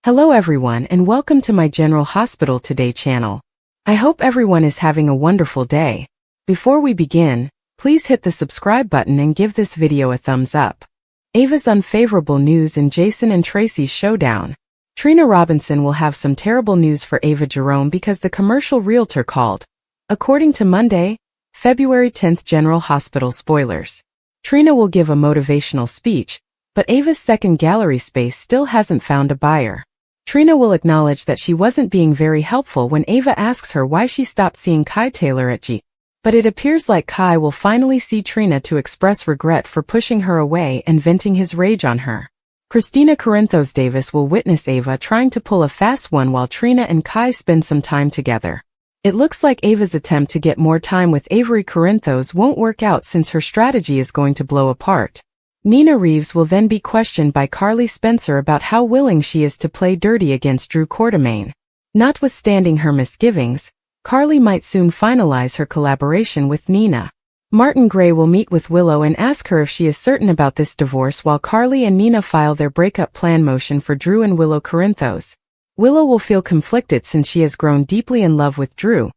Hello everyone and welcome to my General Hospital Today channel. I hope everyone is having a wonderful day. Before we begin, please hit the subscribe button and give this video a thumbs up. Ava's unfavorable news in Jason and Tracy's showdown. Trina Robinson will have some terrible news for Ava Jerome because the commercial realtor called. According to Monday, February 10th General Hospital spoilers. Trina will give a motivational speech, but Ava's second gallery space still hasn't found a buyer. Trina will acknowledge that she wasn't being very helpful when Ava asks her why she stopped seeing Kai Taylor at G. But it appears like Kai will finally see Trina to express regret for pushing her away and venting his rage on her. Christina Corinthos Davis will witness Ava trying to pull a fast one while Trina and Kai spend some time together. It looks like Ava's attempt to get more time with Avery Corinthos won't work out since her strategy is going to blow apart. Nina Reeves will then be questioned by Carly Spencer about how willing she is to play dirty against Drew Quartermaine. Notwithstanding her misgivings, Carly might soon finalize her collaboration with Nina. Martin Gray will meet with Willow and ask her if she is certain about this divorce while Carly and Nina file their breakup plan motion for Drew and Willow Corinthos. Willow will feel conflicted since she has grown deeply in love with Drew.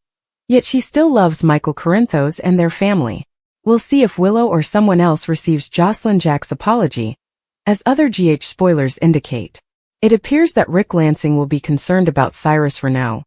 Yet she still loves Michael Corinthos and their family. We'll see if Willow or someone else receives Jocelyn Jack's apology, as other GH spoilers indicate. It appears that Rick Lansing will be concerned about Cyrus Renaud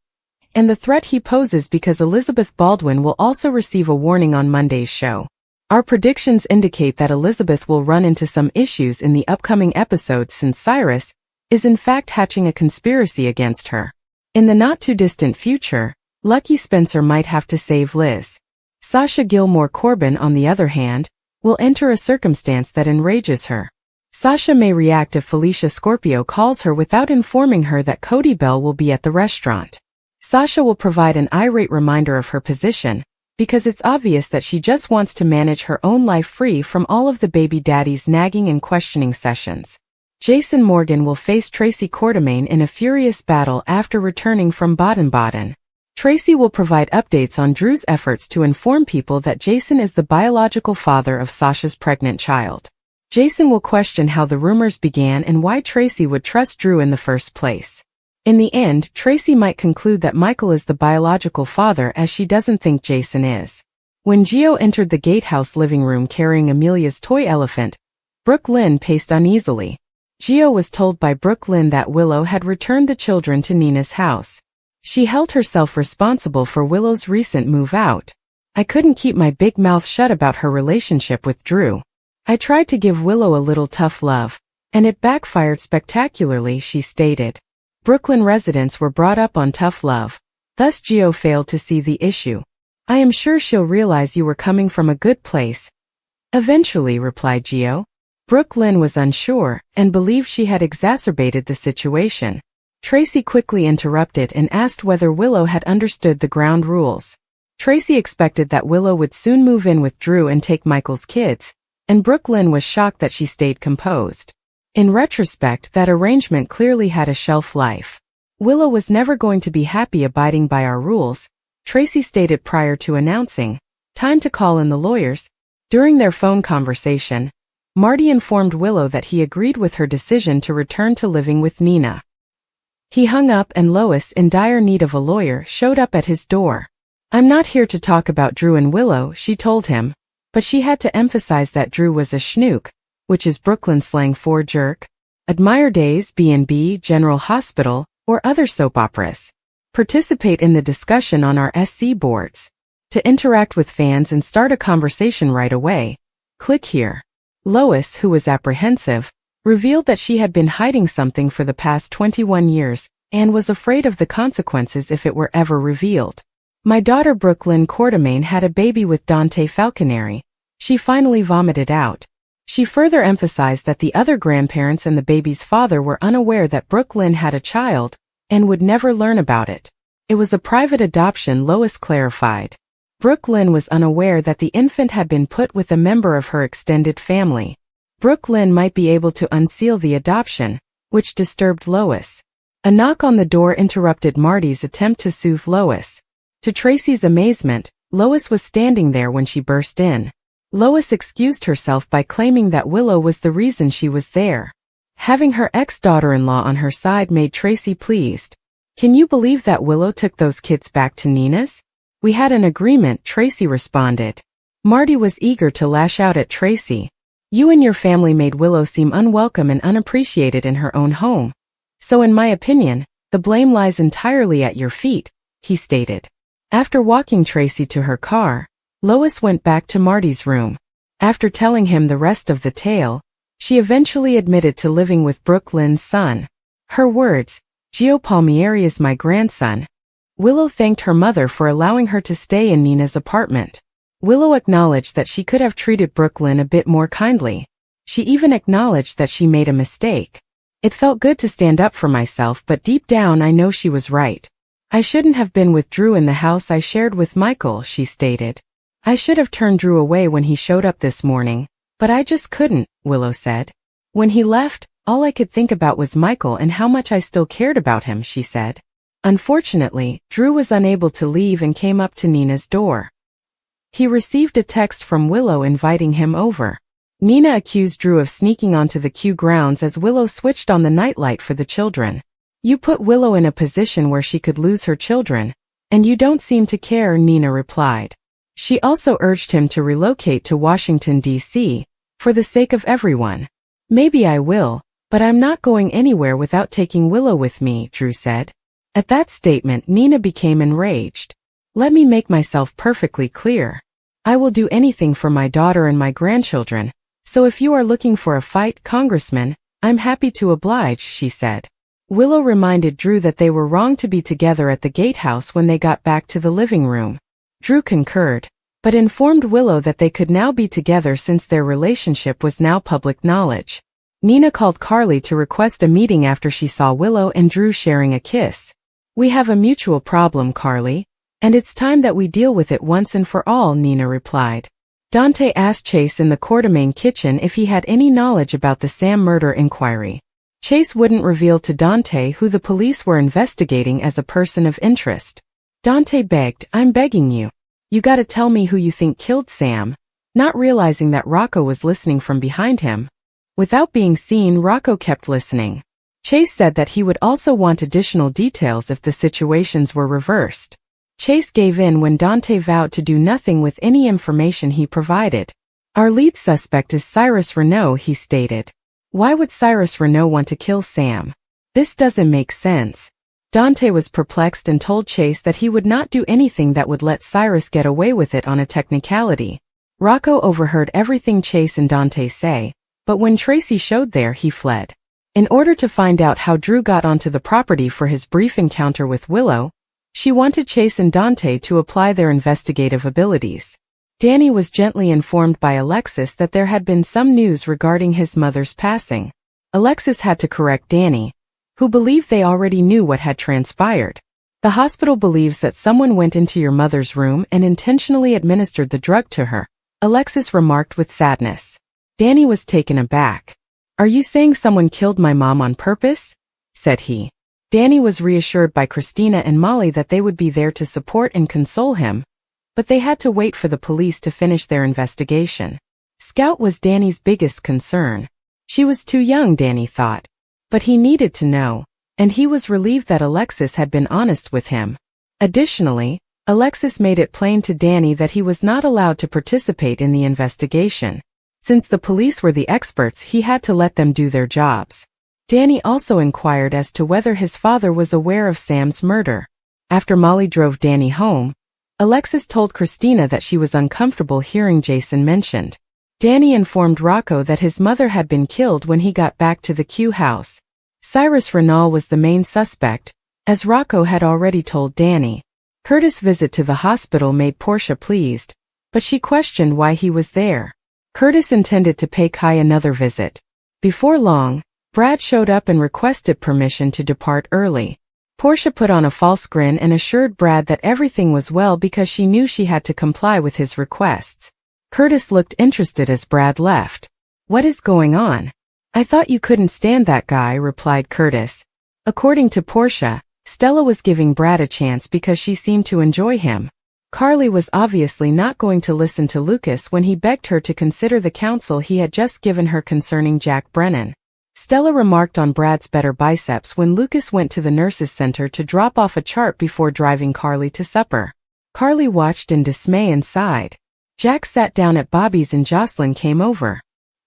and the threat he poses because Elizabeth Baldwin will also receive a warning on Monday's show. Our predictions indicate that Elizabeth will run into some issues in the upcoming episodes since Cyrus is in fact hatching a conspiracy against her. In the not-too-distant future, Lucky Spencer might have to save Liz. Sasha Gilmore Corbin, on the other hand, will enter a circumstance that enrages her. Sasha may react if Felicia Scorpio calls her without informing her that Cody Bell will be at the restaurant. Sasha will provide an irate reminder of her position, because it's obvious that she just wants to manage her own life free from all of the baby daddy's nagging and questioning sessions. Jason Morgan will face Tracy Quartermaine in a furious battle after returning from Baden-Baden. Tracy will provide updates on Drew's efforts to inform people that Jason is the biological father of Sasha's pregnant child. Jason will question how the rumors began and why Tracy would trust Drew in the first place. In the end, Tracy might conclude that Michael is the biological father as she doesn't think Jason is. When Gio entered the gatehouse living room carrying Amelia's toy elephant, Brooke Lynn paced uneasily. Gio was told by Brooke Lynn that Willow had returned the children to Nina's house. She held herself responsible for Willow's recent move out. I couldn't keep my big mouth shut about her relationship with Drew. I tried to give Willow a little tough love, and it backfired spectacularly, she stated. Brooklyn residents were brought up on tough love, thus Gio failed to see the issue. I am sure she'll realize you were coming from a good place. Eventually, replied Gio. Brooke Lynn was unsure and believed she had exacerbated the situation. Tracy quickly interrupted and asked whether Willow had understood the ground rules. Tracy expected that Willow would soon move in with Drew and take Michael's kids, and Brooke Lynn was shocked that she stayed composed. In retrospect, that arrangement clearly had a shelf life. Willow was never going to be happy abiding by our rules, Tracy stated prior to announcing, time to call in the lawyers. During their phone conversation, Marty informed Willow that he agreed with her decision to return to living with Nina. He hung up and Lois, in dire need of a lawyer, showed up at his door. I'm not here to talk about Drew and Willow, she told him, but she had to emphasize that Drew was a schnook, which is Brooklyn slang for jerk. Admire Days, B&B, General Hospital, or other soap operas. Participate in the discussion on our SC boards. To interact with fans and start a conversation right away, click here. Lois, who was apprehensive, revealed that she had been hiding something for the past 21 years and was afraid of the consequences if it were ever revealed. My daughter Brooklyn Quartermaine had a baby with Dante Falconeri, she finally vomited out. She further emphasized that the other grandparents and the baby's father were unaware that Brooklyn had a child and would never learn about it. It was a private adoption, Lois clarified. Brooklyn was unaware that the infant had been put with a member of her extended family. Brooke Lynn might be able to unseal the adoption, which disturbed Lois. A knock on the door interrupted Marty's attempt to soothe Lois. To Tracy's amazement, Lois was standing there when she burst in. Lois excused herself by claiming that Willow was the reason she was there. Having her ex-daughter-in-law on her side made Tracy pleased. Can you believe that Willow took those kids back to Nina's? We had an agreement, Tracy responded. Marty was eager to lash out at Tracy. You and your family made Willow seem unwelcome and unappreciated in her own home. So in my opinion, the blame lies entirely at your feet, he stated. After walking Tracy to her car, Lois went back to Marty's room. After telling him the rest of the tale, she eventually admitted to living with Brooklyn's son. Her words, Gio Palmieri is my grandson. Willow thanked her mother for allowing her to stay in Nina's apartment. Willow acknowledged that she could have treated Brooklyn a bit more kindly. She even acknowledged that she made a mistake. It felt good to stand up for myself, but deep down I know she was right. I shouldn't have been with Drew in the house I shared with Michael, she stated. I should have turned Drew away when he showed up this morning, but I just couldn't, Willow said. When he left, all I could think about was Michael and how much I still cared about him, she said. Unfortunately, Drew was unable to leave and came up to Nina's door. He received a text from Willow inviting him over. Nina accused Drew of sneaking onto the Q grounds as Willow switched on the nightlight for the children. You put Willow in a position where she could lose her children, and you don't seem to care, Nina replied. She also urged him to relocate to Washington, D.C., for the sake of everyone. Maybe I will, but I'm not going anywhere without taking Willow with me, Drew said. At that statement, Nina became enraged. Let me make myself perfectly clear. I will do anything for my daughter and my grandchildren, so if you are looking for a fight, Congressman, I'm happy to oblige, she said. Willow reminded Drew that they were wrong to be together at the gatehouse when they got back to the living room. Drew concurred, but informed Willow that they could now be together since their relationship was now public knowledge. Nina called Carly to request a meeting after she saw Willow and Drew sharing a kiss. We have a mutual problem, Carly, and it's time that we deal with it once and for all, Nina replied. Dante asked Chase in the Quartermaine kitchen if he had any knowledge about the Sam murder inquiry. Chase wouldn't reveal to Dante who the police were investigating as a person of interest. Dante begged, I'm begging you. You gotta tell me who you think killed Sam, not realizing that Rocco was listening from behind him. Without being seen, Rocco kept listening. Chase said that he would also want additional details if the situations were reversed. Chase gave in when Dante vowed to do nothing with any information he provided. Our lead suspect is Cyrus Renault, he stated. Why would Cyrus Renault want to kill Sam? This doesn't make sense. Dante was perplexed and told Chase that he would not do anything that would let Cyrus get away with it on a technicality. Rocco overheard everything Chase and Dante say, but when Tracy showed there, he fled. In order to find out how Drew got onto the property for his brief encounter with Willow, she wanted Chase and Dante to apply their investigative abilities. Danny was gently informed by Alexis that there had been some news regarding his mother's passing. Alexis had to correct Danny, who believed they already knew what had transpired. The hospital believes that someone went into your mother's room and intentionally administered the drug to her, Alexis remarked with sadness. Danny was taken aback. Are you saying someone killed my mom on purpose? Said he. Danny was reassured by Christina and Molly that they would be there to support and console him, but they had to wait for the police to finish their investigation. Scout was Danny's biggest concern. She was too young, Danny thought. But he needed to know, and he was relieved that Alexis had been honest with him. Additionally, Alexis made it plain to Danny that he was not allowed to participate in the investigation. Since the police were the experts, he had to let them do their jobs. Danny also inquired as to whether his father was aware of Sam's murder. After Molly drove Danny home, Alexis told Christina that she was uncomfortable hearing Jason mentioned. Danny informed Rocco that his mother had been killed when he got back to the Q house. Cyrus Renault was the main suspect, as Rocco had already told Danny. Curtis' visit to the hospital made Portia pleased, but she questioned why he was there. Curtis intended to pay Kai another visit. Before long, Brad showed up and requested permission to depart early. Portia put on a false grin and assured Brad that everything was well because she knew she had to comply with his requests. Curtis looked interested as Brad left. What is going on? I thought you couldn't stand that guy, replied Curtis. According to Portia, Stella was giving Brad a chance because she seemed to enjoy him. Carly was obviously not going to listen to Lucas when he begged her to consider the counsel he had just given her concerning Jack Brennan. Stella remarked on Brad's better biceps when Lucas went to the nurse's center to drop off a chart before driving Carly to supper. Carly watched in dismay and sighed. Jack sat down at Bobby's and Jocelyn came over.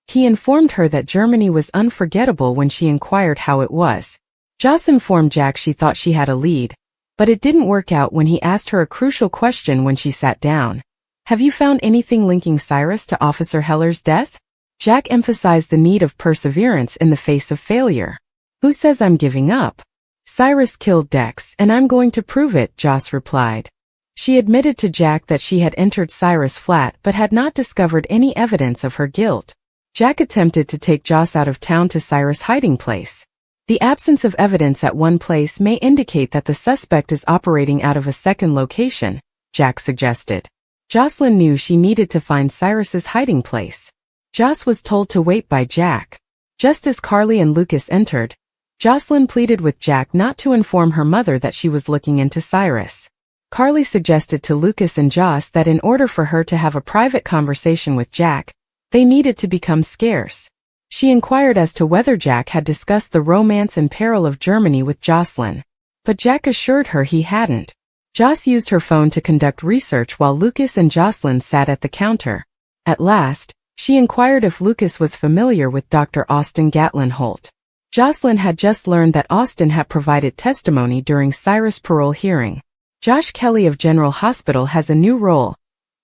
He informed her that Germany was unforgettable when she inquired how it was. Joss informed Jack she thought she had a lead, but it didn't work out when he asked her a crucial question when she sat down. Have you found anything linking Cyrus to Officer Heller's death? Jack emphasized the need of perseverance in the face of failure. Who says I'm giving up? Cyrus killed Dex, and I'm going to prove it, Joss replied. She admitted to Jack that she had entered Cyrus' flat but had not discovered any evidence of her guilt. Jack attempted to take Joss out of town to Cyrus' hiding place. The absence of evidence at one place may indicate that the suspect is operating out of a second location, Jack suggested. Jocelyn knew she needed to find Cyrus's hiding place. Joss was told to wait by Jack. Just as Carly and Lucas entered, Jocelyn pleaded with Jack not to inform her mother that she was looking into Cyrus. Carly suggested to Lucas and Joss that in order for her to have a private conversation with Jack, they needed to become scarce. She inquired as to whether Jack had discussed the romance and peril of Germany with Jocelyn, but Jack assured her he hadn't. Joss used her phone to conduct research while Lucas and Jocelyn sat at the counter. At last, she inquired if Lucas was familiar with Dr. Austin Gatlin Holt. Jocelyn had just learned that Austin had provided testimony during Cyrus' parole hearing. Josh Kelly of General Hospital has a new role.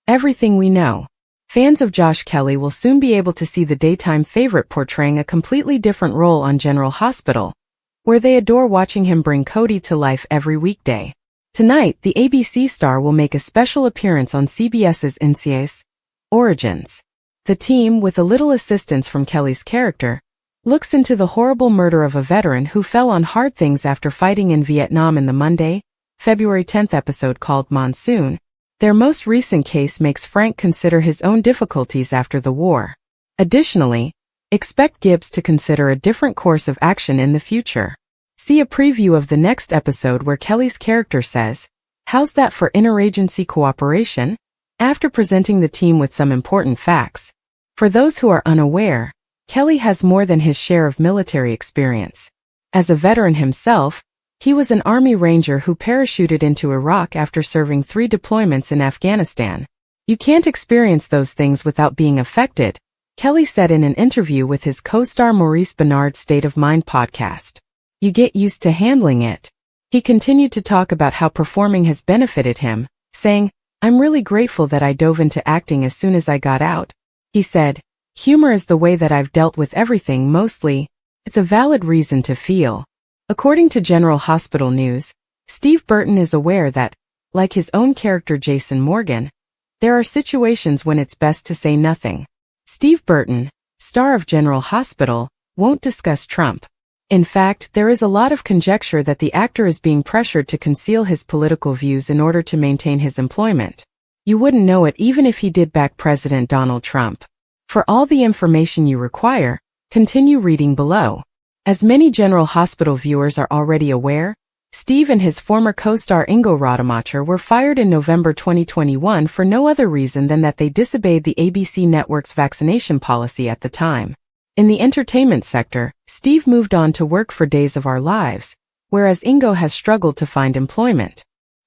Everything we know. Fans of Josh Kelly will soon be able to see the daytime favorite portraying a completely different role on General Hospital, where they adore watching him bring Cody to life every weekday. Tonight, the ABC star will make a special appearance on CBS's NCIS Origins. The team, with a little assistance from Kelly's character, looks into the horrible murder of a veteran who fell on hard things after fighting in Vietnam in the Monday, February 10th episode called Monsoon. Their most recent case makes Frank consider his own difficulties after the war. Additionally, expect Gibbs to consider a different course of action in the future. See a preview of the next episode where Kelly's character says, "How's that for interagency cooperation?" after presenting the team with some important facts. For those who are unaware, Kelly has more than his share of military experience. As a veteran himself, he was an Army Ranger who parachuted into Iraq after serving 3 deployments in Afghanistan. You can't experience those things without being affected, Kelly said in an interview with his co-star Maurice Benard's State of Mind podcast. You get used to handling it. He continued to talk about how performing has benefited him, saying, "I'm really grateful that I dove into acting as soon as I got out." He said, "Humor is the way that I've dealt with everything mostly. It's a valid reason to feel." According to General Hospital News, Steve Burton is aware that, like his own character Jason Morgan, there are situations when it's best to say nothing. Steve Burton, star of General Hospital, won't discuss Trump. In fact, there is a lot of conjecture that the actor is being pressured to conceal his political views in order to maintain his employment. You wouldn't know it even if he did back President Donald Trump. For all the information you require, continue reading below. As many General Hospital viewers are already aware, Steve and his former co-star Ingo Rademacher were fired in November 2021 for no other reason than that they disobeyed the ABC network's vaccination policy at the time. In the entertainment sector, Steve moved on to work for Days of Our Lives, whereas Ingo has struggled to find employment.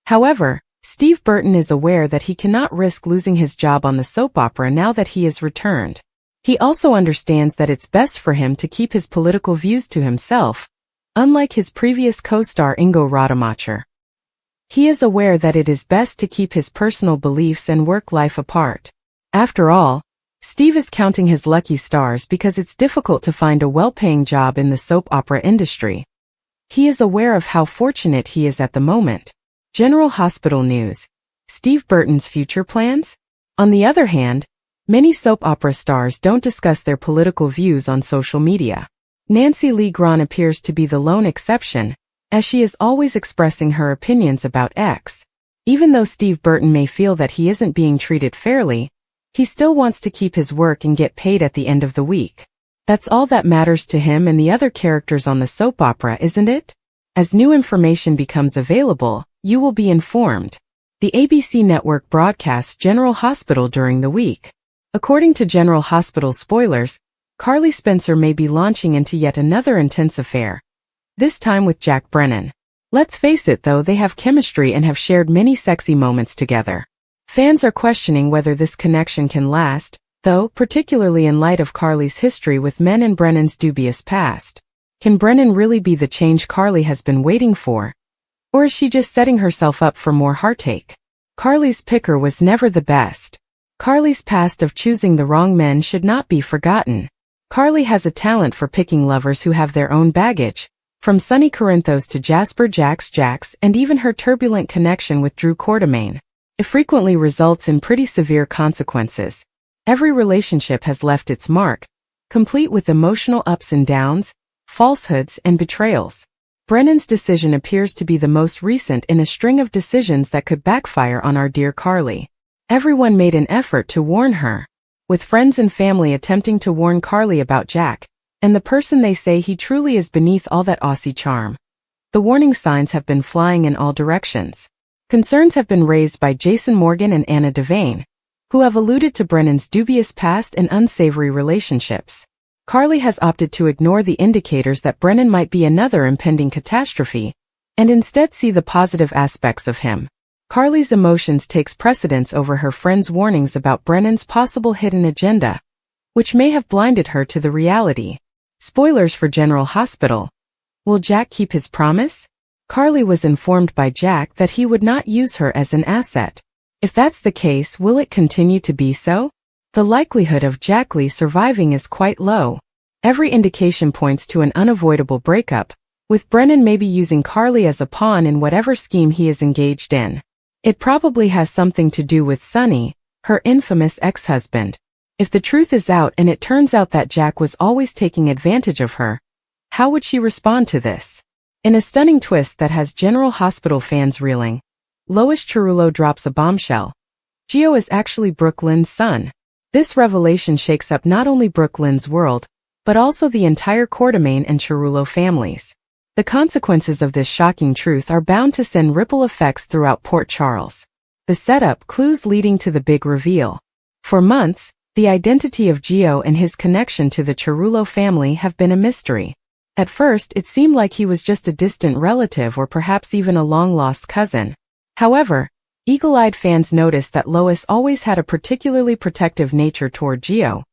However, Steve Burton is aware that he cannot risk losing his job on the soap opera now that he is returned. He also understands that it's best for him to keep his political views to himself, unlike his previous co-star Ingo Rademacher. He is aware that it is best to keep his personal beliefs and work life apart. After all, Steve is counting his lucky stars because it's difficult to find a well-paying job in the soap opera industry. He is aware of how fortunate he is at the moment. General Hospital News. Steve Burton's future plans? On the other hand, many soap opera stars don't discuss their political views on social media. Nancy Lee Grahn appears to be the lone exception, as she is always expressing her opinions about X. Even though Steve Burton may feel that he isn't being treated fairly, he still wants to keep his work and get paid at the end of the week. That's all that matters to him and the other characters on the soap opera, isn't it? As new information becomes available, you will be informed. The ABC network broadcasts General Hospital during the week. According to General Hospital spoilers, Carly Spencer may be launching into yet another intense affair, this time with Jack Brennan. Let's face it though, they have chemistry and have shared many sexy moments together. Fans are questioning whether this connection can last, though, particularly in light of Carly's history with men and Brennan's dubious past. Can Brennan really be the change Carly has been waiting for? Or is she just setting herself up for more heartache? Carly's picker was never the best. Carly's past of choosing the wrong men should not be forgotten. Carly has a talent for picking lovers who have their own baggage, from Sonny Corinthos to Jasper Jax, and even her turbulent connection with Drew Quartermaine. It frequently results in pretty severe consequences. Every relationship has left its mark, complete with emotional ups and downs, falsehoods, and betrayals. Brennan's decision appears to be the most recent in a string of decisions that could backfire on our dear Carly. Everyone made an effort to warn her, with friends and family attempting to warn Carly about Jack, and the person they say he truly is beneath all that Aussie charm. The warning signs have been flying in all directions. Concerns have been raised by Jason Morgan and Anna Devane, who have alluded to Brennan's dubious past and unsavory relationships. Carly has opted to ignore the indicators that Brennan might be another impending catastrophe, and instead see the positive aspects of him. Carly's emotions takes precedence over her friends' warnings about Brennan's possible hidden agenda, which may have blinded her to the reality. Spoilers for General Hospital. Will Jack keep his promise? Carly was informed by Jack that he would not use her as an asset. If that's the case, will it continue to be so? The likelihood of Jack Lee surviving is quite low. Every indication points to an unavoidable breakup, with Brennan maybe using Carly as a pawn in whatever scheme he is engaged in. It probably has something to do with Sonny, her infamous ex-husband. If the truth is out and it turns out that Jack was always taking advantage of her, how would she respond to this? In a stunning twist that has General Hospital fans reeling, Lois Cerullo drops a bombshell. Gio is actually Brooke Lynn's son. This revelation shakes up not only Brooke Lynn's world, but also the entire Quartermaine and Cerullo families. The consequences of this shocking truth are bound to send ripple effects throughout Port Charles. The setup clues leading to the big reveal. For months, the identity of Gio and his connection to the Cerullo family have been a mystery. At first, it seemed like he was just a distant relative or perhaps even a long-lost cousin. However, eagle-eyed fans noticed that Lois always had a particularly protective nature toward Gio,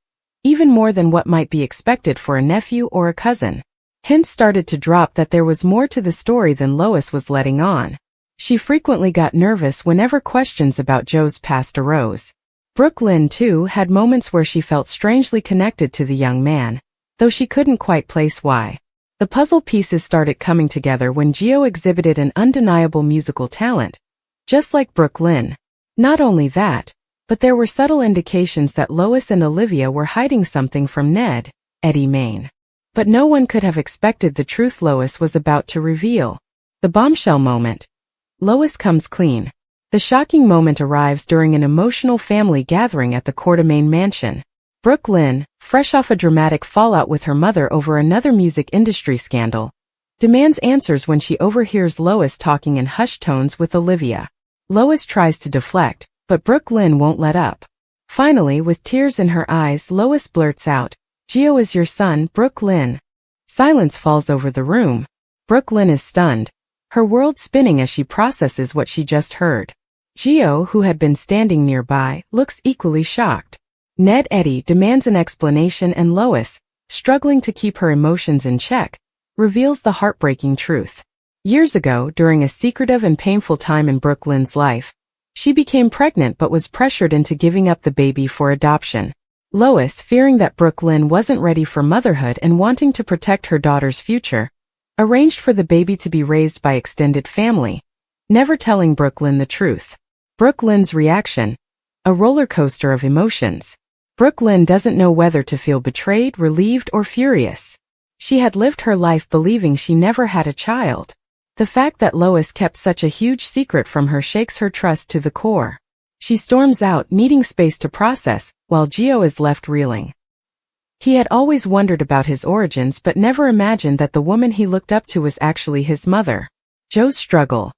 even more than what might be expected for a nephew or a cousin. Hints started to drop that there was more to the story than Lois was letting on. She frequently got nervous whenever questions about Joe's past arose. Brooke Lynn, too, had moments where she felt strangely connected to the young man, though she couldn't quite place why. The puzzle pieces started coming together when Gio exhibited an undeniable musical talent, just like Brooke Lynn. Not only that, but there were subtle indications that Lois and Olivia were hiding something from Ned, Eddie Main. But no one could have expected the truth Lois was about to reveal. The bombshell moment. Lois comes clean. The shocking moment arrives during an emotional family gathering at the Quartermaine mansion. Brooke Lynn, fresh off a dramatic fallout with her mother over another music industry scandal, demands answers when she overhears Lois talking in hushed tones with Olivia. Lois tries to deflect, but Brooke Lynn won't let up. Finally, with tears in her eyes, Lois blurts out, "Gio is your son, Brooke Lynn." Silence falls over the room. Brooke Lynn is stunned, her world spinning as she processes what she just heard. Gio, who had been standing nearby, looks equally shocked. Ned Eddie demands an explanation and Lois, struggling to keep her emotions in check, reveals the heartbreaking truth. Years ago, during a secretive and painful time in Brooke Lynn's life, she became pregnant but was pressured into giving up the baby for adoption. Lois, fearing that Brooke Lynn wasn't ready for motherhood and wanting to protect her daughter's future, arranged for the baby to be raised by extended family, never telling Brooke Lynn the truth. Brooke Lynn's reaction: a roller coaster of emotions. Brooke Lynn doesn't know whether to feel betrayed, relieved, or furious. She had lived her life believing she never had a child. The fact that Lois kept such a huge secret from her shakes her trust to the core. She storms out, needing space to process, while Gio is left reeling. He had always wondered about his origins but never imagined that the woman he looked up to was actually his mother. Joe's struggle.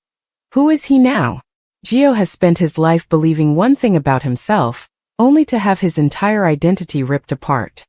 Who is he now? Gio has spent his life believing one thing about himself, only to have his entire identity ripped apart.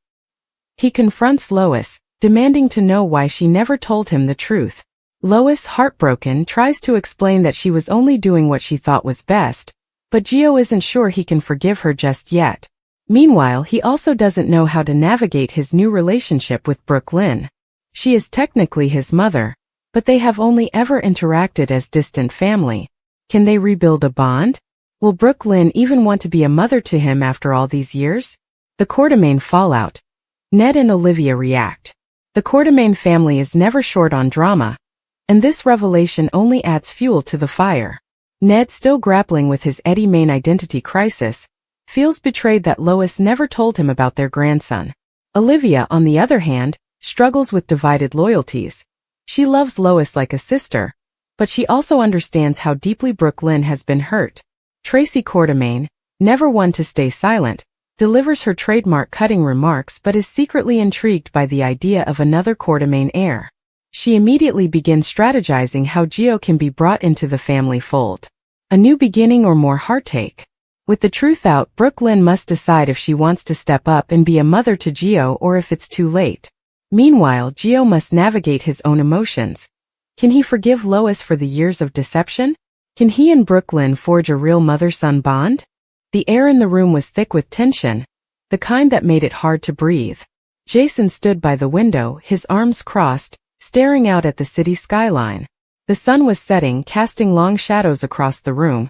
He confronts Lois, demanding to know why she never told him the truth. Lois, heartbroken, tries to explain that she was only doing what she thought was best, but Gio isn't sure he can forgive her just yet. Meanwhile, he also doesn't know how to navigate his new relationship with Brooklyn. She is technically his mother, but they have only ever interacted as distant family. Can they rebuild a bond? Will Brooklyn even want to be a mother to him after all these years? The Quartermaine fallout. Ned and Olivia react. The Quartermaine family is never short on drama, and this revelation only adds fuel to the fire. Ned, still grappling with his Eddie Main identity crisis, feels betrayed that Lois never told him about their grandson. Olivia, on the other hand, struggles with divided loyalties. She loves Lois like a sister, but she also understands how deeply Brooklyn has been hurt. Tracy Quartermaine, never one to stay silent, delivers her trademark cutting remarks but is secretly intrigued by the idea of another Quartermaine heir. She immediately begins strategizing how Gio can be brought into the family fold. A new beginning or more heartache? With the truth out, Brooklyn must decide if she wants to step up and be a mother to Gio or if it's too late. Meanwhile, Gio must navigate his own emotions. Can he forgive Lois for the years of deception? Can he and Brooklyn forge a real mother-son bond? The air in the room was thick with tension, the kind that made it hard to breathe. Jason stood by the window, his arms crossed, staring out at the city skyline. The sun was setting, casting long shadows across the room,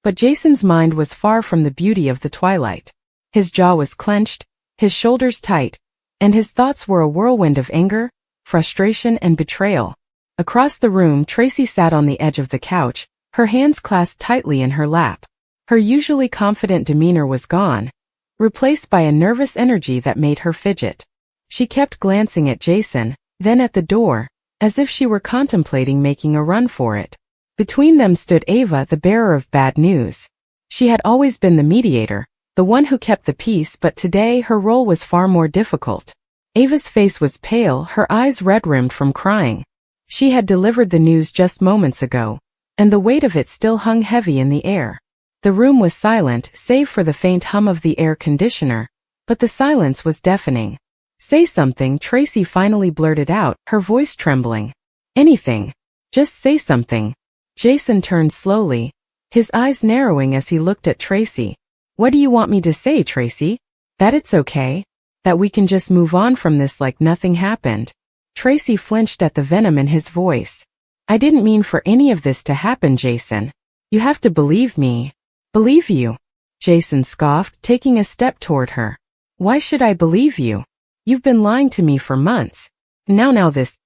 but Jason's mind was far from the beauty of the twilight. His jaw was clenched, his shoulders tight, and his thoughts were a whirlwind of anger, frustration, and betrayal. Across the room, Tracy sat on the edge of the couch, her hands clasped tightly in her lap. Her usually confident demeanor was gone, replaced by a nervous energy that made her fidget. She kept glancing at Jason, then at the door, as if she were contemplating making a run for it. Between them stood Ava, the bearer of bad news. She had always been the mediator, the one who kept the peace, but today her role was far more difficult. Ava's face was pale, her eyes red-rimmed from crying. She had delivered the news just moments ago, and the weight of it still hung heavy in the air. The room was silent, save for the faint hum of the air conditioner, but the silence was deafening. "Say something," Tracy finally blurted out, her voice trembling. "Anything. Just say something." Jason turned slowly, his eyes narrowing as he looked at Tracy. "What do you want me to say, Tracy? That it's okay? That we can just move on from this like nothing happened?" Tracy flinched at the venom in his voice. "I didn't mean for any of this to happen, Jason. You have to believe me." "Believe you?" Jason scoffed, taking a step toward her. "Why should I believe you? You've been lying to me for months. Now this."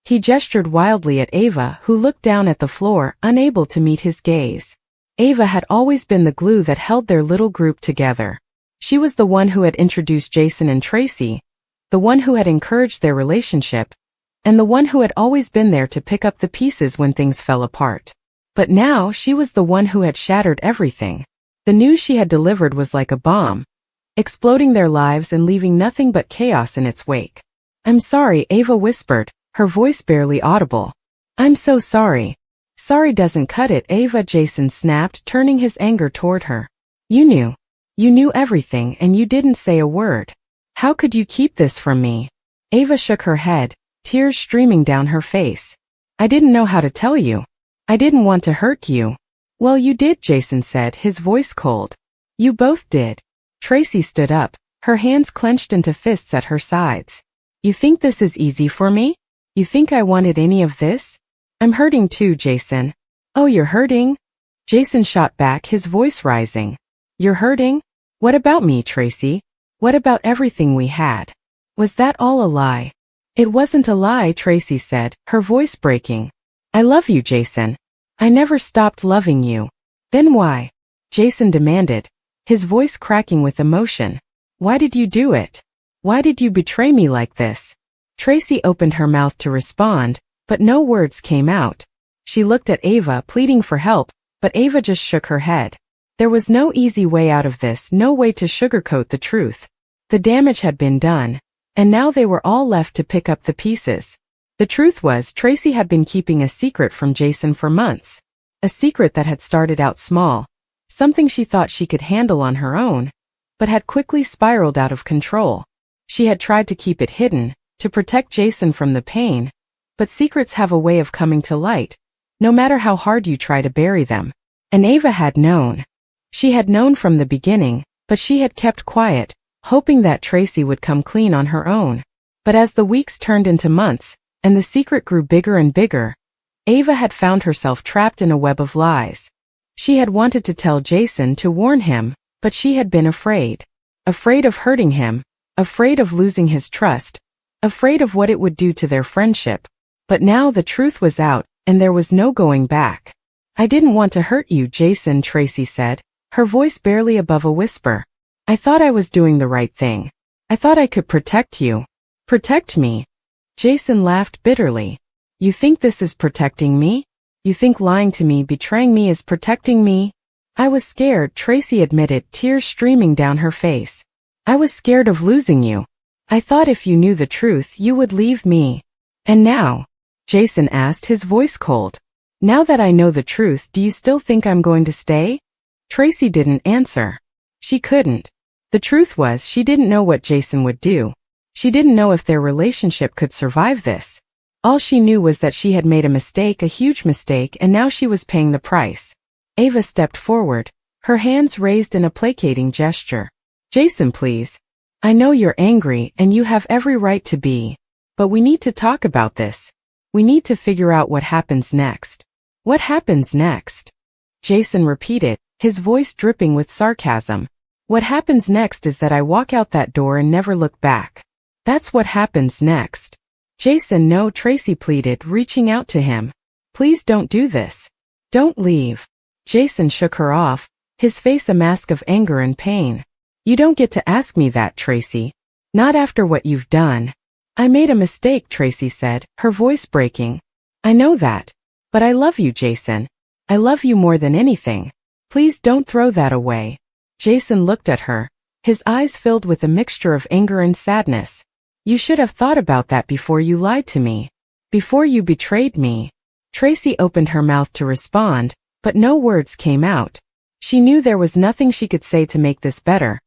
He gestured wildly at Ava, who looked down at the floor, unable to meet his gaze. Ava had always been the glue that held their little group together. She was the one who had introduced Jason and Tracy, the one who had encouraged their relationship, and the one who had always been there to pick up the pieces when things fell apart. But now she was the one who had shattered everything. The news she had delivered was like a bomb, exploding their lives and leaving nothing but chaos in its wake. "I'm sorry," Ava whispered, her voice barely audible. "I'm so sorry." "Sorry doesn't cut it, Ava," Jason snapped, turning his anger toward her. You knew everything and you didn't say a word. How could you keep this from me?" Ava shook her head, tears streaming down her face. "I didn't know how to tell you. I didn't want to hurt you." "Well, you did," Jason said, his voice cold. "You both did." Tracy stood up, her hands clenched into fists at her sides. "You think this is easy for me? You think I wanted any of this? I'm hurting too, Jason." "Oh, you're hurting?" Jason shot back, his voice rising. "You're hurting? What about me, Tracy? What about everything we had? Was that all a lie?" "It wasn't a lie," Tracy said, her voice breaking. "I love you, Jason. I never stopped loving you." "Then why?" Jason demanded, his voice cracking with emotion. "Why did you do it? Why did you betray me like this?" Tracy opened her mouth to respond, but no words came out. She looked at Ava, pleading for help, but Ava just shook her head. There was no easy way out of this, no way to sugarcoat the truth. The damage had been done, and now they were all left to pick up the pieces. The truth was, Tracy had been keeping a secret from Jason for months. A secret that had started out small, something she thought she could handle on her own, but had quickly spiraled out of control. She had tried to keep it hidden, to protect Jason from the pain. But secrets have a way of coming to light, no matter how hard you try to bury them. And Ava had known. She had known from the beginning, but she had kept quiet, hoping that Tracy would come clean on her own. But as the weeks turned into months, and the secret grew bigger and bigger, Ava had found herself trapped in a web of lies. She had wanted to tell Jason to warn him, but she had been afraid. Afraid of hurting him, afraid of losing his trust, afraid of what it would do to their friendship. But now the truth was out, and there was no going back. I didn't want to hurt you, Jason, Tracy said, her voice barely above a whisper. I thought I was doing the right thing. I thought I could protect you. Protect me. Jason laughed bitterly. You think this is protecting me? You think lying to me, betraying me is protecting me? I was scared, Tracy admitted, tears streaming down her face. I was scared of losing you. I thought if you knew the truth, you would leave me. And now? Jason asked, his voice cold. Now that I know the truth, do you still think I'm going to stay? Tracy didn't answer. She couldn't. The truth was, she didn't know what Jason would do. She didn't know if their relationship could survive this. All she knew was that she had made a mistake, a huge mistake, and now she was paying the price. Ava stepped forward, her hands raised in a placating gesture. Jason, please. I know you're angry, and you have every right to be. But we need to talk about this. We need to figure out what happens next. What happens next? Jason repeated, his voice dripping with sarcasm. What happens next is that I walk out that door and never look back. That's what happens next. Jason, no, Tracy pleaded, reaching out to him. Please don't do this. Don't leave. Jason shook her off, his face a mask of anger and pain. You don't get to ask me that, Tracy. Not after what you've done. I made a mistake, Tracy said, her voice breaking. I know that. But I love you, Jason. I love you more than anything. Please don't throw that away. Jason looked at her, his eyes filled with a mixture of anger and sadness. You should have thought about that before you lied to me. Before you betrayed me. Tracy opened her mouth to respond, but no words came out. She knew there was nothing she could say to make this better.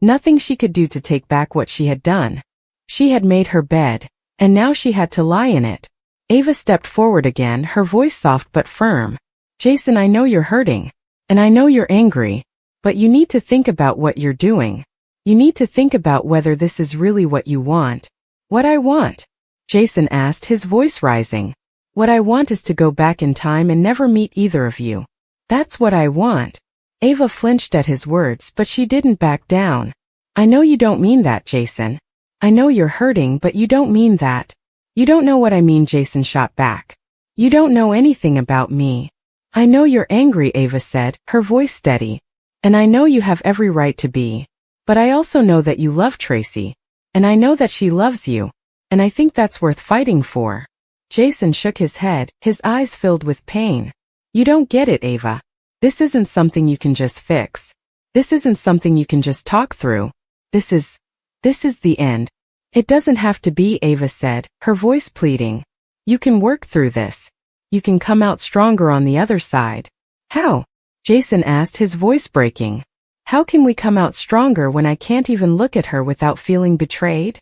Nothing she could do to take back what she had done. She had made her bed, and now she had to lie in it. Ava stepped forward again, her voice soft but firm. Jason, I know you're hurting. And I know you're angry. But you need to think about what you're doing. You need to think about whether this is really what you want. What I want? Jason asked, his voice rising. What I want is to go back in time and never meet either of you. That's what I want. Ava flinched at his words, but she didn't back down. I know you don't mean that, Jason. I know you're hurting, but you don't mean that. You don't know what I mean, Jason shot back. You don't know anything about me. I know you're angry, Ava said, her voice steady. And I know you have every right to be. But I also know that you love Tracy. And I know that she loves you. And I think that's worth fighting for. Jason shook his head, his eyes filled with pain. You don't get it, Ava. This isn't something you can just fix. This isn't something you can just talk through. This is the end. It doesn't have to be, Ava said, her voice pleading. You can work through this. You can come out stronger on the other side. How? Jason asked, his voice breaking. How can we come out stronger when I can't even look at her without feeling betrayed?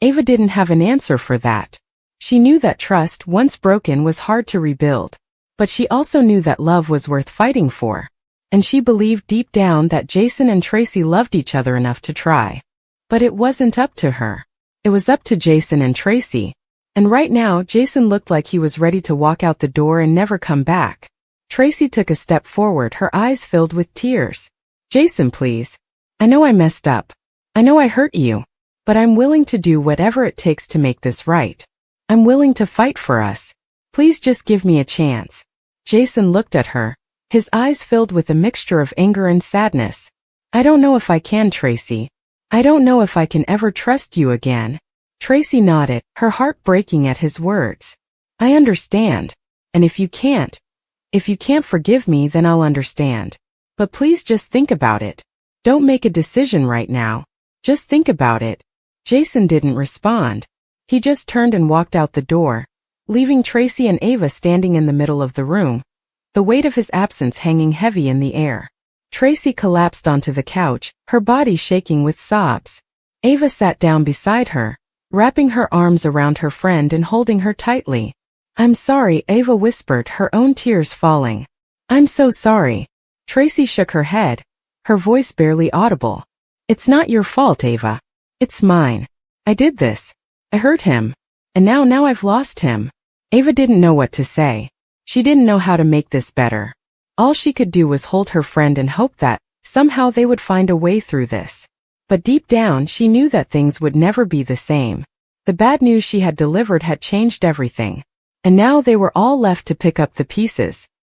Ava didn't have an answer for that. She knew that trust, once broken, was hard to rebuild. But she also knew that love was worth fighting for. And she believed deep down that Jason and Tracy loved each other enough to try. But it wasn't up to her. It was up to Jason and Tracy. And right now, Jason looked like he was ready to walk out the door and never come back. Tracy took a step forward, her eyes filled with tears. Jason, please. I know I messed up. I know I hurt you. But I'm willing to do whatever it takes to make this right. I'm willing to fight for us. Please just give me a chance. Jason looked at her, his eyes filled with a mixture of anger and sadness. I don't know if I can, Tracy. I don't know if I can ever trust you again. Tracy nodded, her heart breaking at his words. I understand. And if you can't forgive me, then I'll understand. But please just think about it. Don't make a decision right now. Just think about it. Jason didn't respond. He just turned and walked out the door, leaving Tracy and Ava standing in the middle of the room, the weight of his absence hanging heavy in the air. Tracy collapsed onto the couch, her body shaking with sobs. Ava sat down beside her, wrapping her arms around her friend and holding her tightly. I'm sorry, Ava whispered, her own tears falling. I'm so sorry. Tracy shook her head, her voice barely audible. It's not your fault, Ava. It's mine. I did this. I hurt him. And now I've lost him. Ava didn't know what to say. She didn't know how to make this better. All she could do was hold her friend and hope that, somehow they would find a way through this. But deep down she knew that things would never be the same. The bad news she had delivered had changed everything. And now they were all left to pick up the pieces.